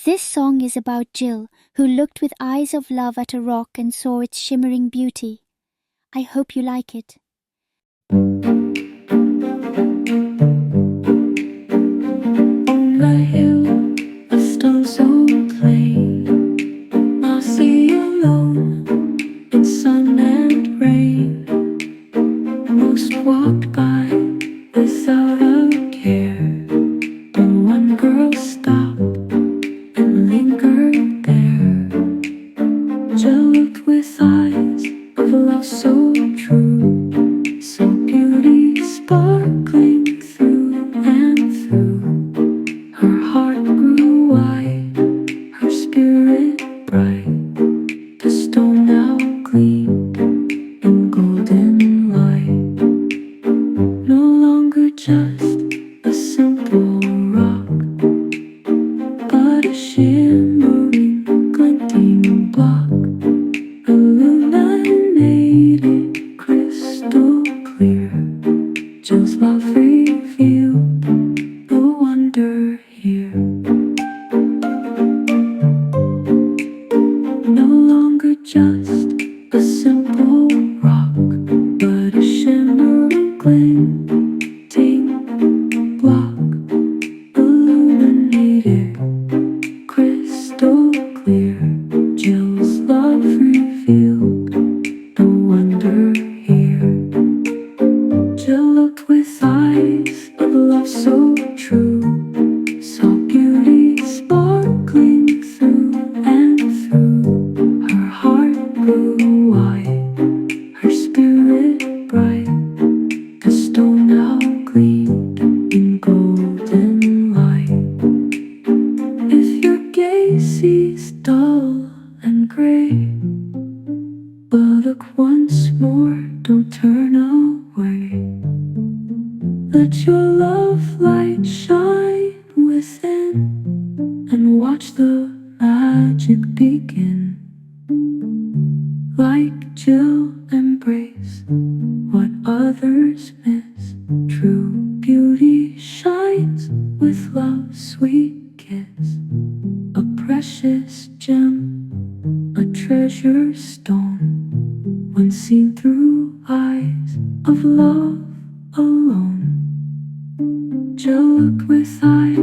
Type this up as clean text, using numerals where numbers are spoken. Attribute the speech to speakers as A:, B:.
A: This song is about Jill, who looked with eyes of love at a rock and saw its shimmering beauty. I hope you like it.
B: On the hill, a stone so plain, mossy alone in sun and rain. Most walked by without a care, but one girl stopped and lingered there. Jill looked with eyes of love so true, so beauty sparkling through and through. Her heart grew wide, her spirit bright. The stone now gleamed in golden light. No longer just a simple rock, but a shimmering, glinting block. Illuminated, crystal clear. Jill's love revealed the wonder here. No longer just a simple rock, but a shimmering, glinting block. Illuminated, crystal clear. Jill's love revealed the wonder here. Jill looked with eyes of love so true, saw beauty sparkling through and through. Her heart grew wide, her spirit bright. The stone now gleamed in golden light. If your gaze sees dull and gray, well, look once more, don't turn away. Let your love light shine within and watch the magic begin. Like Jill, embrace what others miss. True beauty shines with love's sweet kiss. A precious gem, a treasure stone, when seen through eyes of love alone. Jill looked with eyes